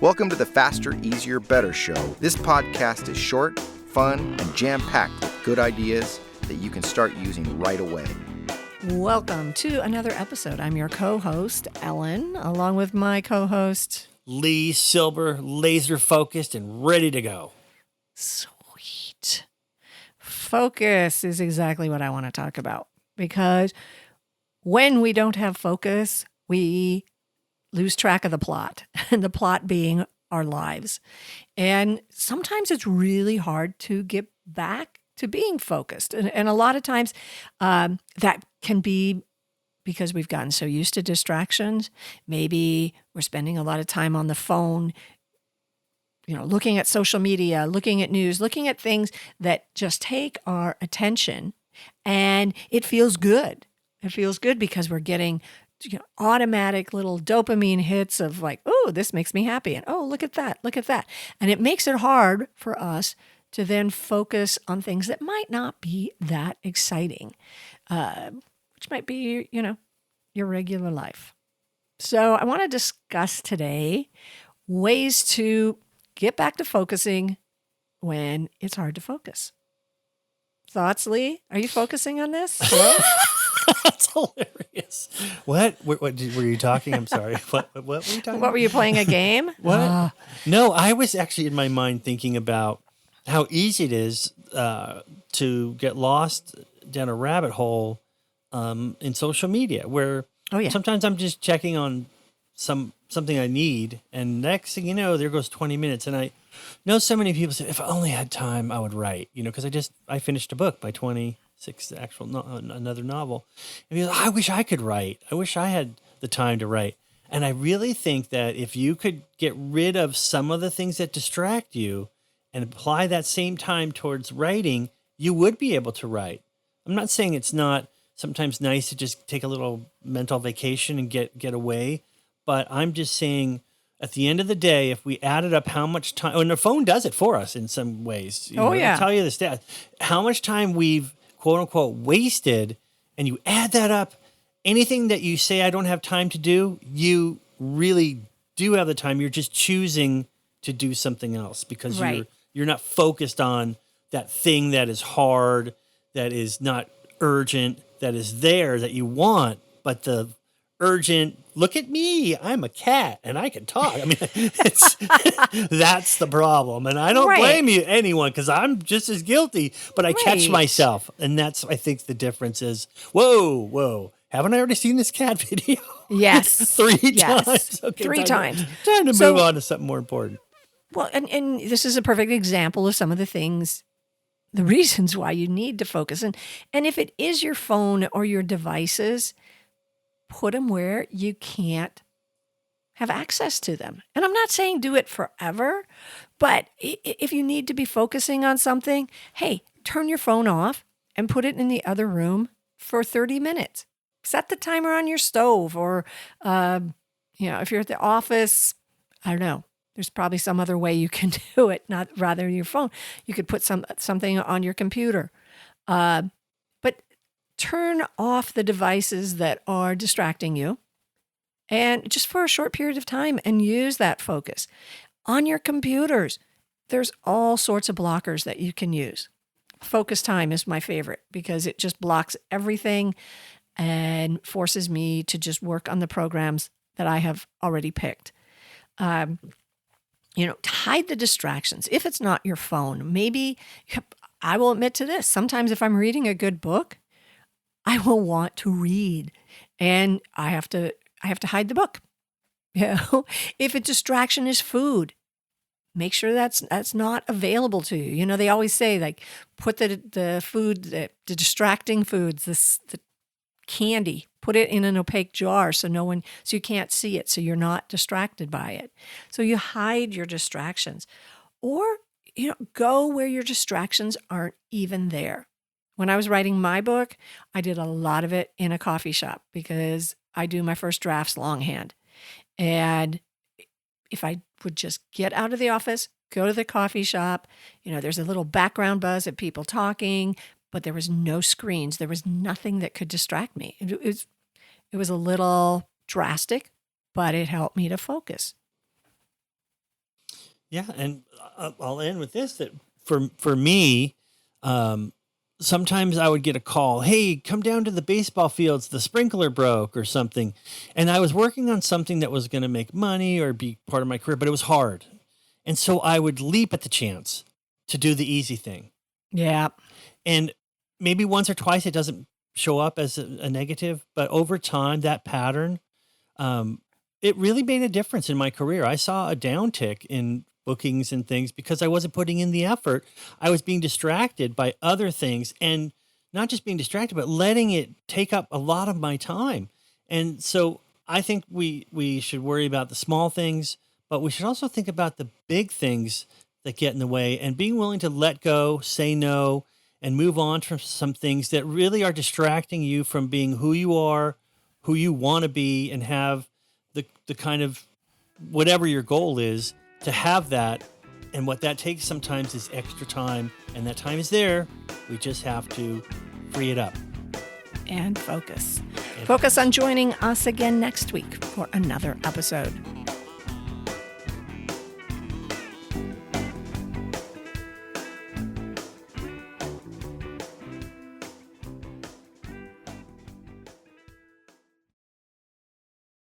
Welcome to the Faster, Easier, Better show. This podcast is short, fun, and jam-packed with good ideas that you can start using right away. Welcome to another episode. I'm your co-host, Ellen, along with my co-host, Lee Silber, laser focused and ready to go. Sweet. Focus is exactly what I want to talk about, because when we don't have focus, we lose track of the plot, and the plot being our lives. And sometimes it's really hard to get back to being focused. And a lot of times that can be because we've gotten so used to distractions. Maybe we're spending a lot of time on the phone, looking at social media, looking at news, looking at things that just take our attention. And it feels good. It feels good because we're getting automatic little dopamine hits of like, oh, this makes me happy. And oh, look at that. Look at that. And it makes it hard for us to then focus on things that might not be that exciting, which might be, your regular life. So I want to discuss today ways to get back to focusing when it's hard to focus. Thoughts, Lee? Are you focusing on this? Hello? That's hilarious. What were you talking? I'm sorry. What were you talking What were you playing, a game? What? No, I was actually in my mind thinking about how easy it is to get lost down a rabbit hole in social media, where sometimes I'm just checking on something I need, and next thing you know, there goes 20 minutes, and I know so many people say, if I only had time, I would write, because I finished a book by 26, another novel. And you're like, I wish I could write. I wish I had the time to write. And I really think that if you could get rid of some of the things that distract you and apply that same time towards writing, you would be able to write. I'm not saying it's not sometimes nice to just take a little mental vacation and get away, but I'm just saying at the end of the day, if we added up how much time, and the phone does it for us in some ways. It'll tell you the stat, how much time we've quote unquote wasted, and you add that up, anything that you say I don't have time to do, you really do have the time. You're just choosing to do something else because you're not focused on that thing that is hard, that is not urgent, that is there that you want, but the urgent, look at me, I'm a cat and I can talk. I mean, that's the problem. And I don't blame anyone because I'm just as guilty, but I catch myself. And that's, I think the difference is, whoa, haven't I already seen this cat video? Yes. Three times. Okay, 3 times. Time to move on to something more important. Well, and this is a perfect example of some of the things, the reasons why you need to focus. And if it is your phone or your devices, put them where you can't have access to them. And I'm not saying do it forever, but if you need to be focusing on something, hey, turn your phone off and put it in the other room for 30 minutes. Set the timer on your stove, or, if you're at the office, I don't know. There's probably some other way you can do it, not rather your phone. You could put something on your computer. But turn off the devices that are distracting you, and just for a short period of time, and use that focus. On your computers, there's all sorts of blockers that you can use. Focus time is my favorite because it just blocks everything and forces me to just work on the programs that I have already picked. Hide the distractions. If it's not your phone, maybe, I will admit to this, sometimes if I'm reading a good book, I will want to read, and I have to hide the book. If a distraction is food, make sure that's not available to you. They always say, like, put the food, the distracting foods, the candy, put it in an opaque jar so you can't see it, so you're not distracted by it. So you hide your distractions, or go where your distractions aren't even there. When I was writing my book, I did a lot of it in a coffee shop because I do my first drafts longhand. And if I would just get out of the office, go to the coffee shop, there's a little background buzz of people talking, but there was no screens. There was nothing that could distract me. It was a little drastic, but it helped me to focus. Yeah, and I'll end with this, that for me, sometimes I would get a call, hey, come down to the baseball fields, the sprinkler broke or something. And I was working on something that was going to make money or be part of my career, but it was hard. And so I would leap at the chance to do the easy thing. Yeah. And maybe once or twice it doesn't show up as a negative, but over time, that pattern, it really made a difference in my career. I saw a downtick in bookings and things because I wasn't putting in the effort. I was being distracted by other things, and not just being distracted, but letting it take up a lot of my time. And so I think we should worry about the small things, but we should also think about the big things that get in the way, and being willing to let go, say no, and move on from some things that really are distracting you from being who you are, who you want to be, and have the kind of whatever your goal is, to have that. And what that takes sometimes is extra time, and that time is there. We just have to free it up. And focus. Focus on joining us again next week for another episode.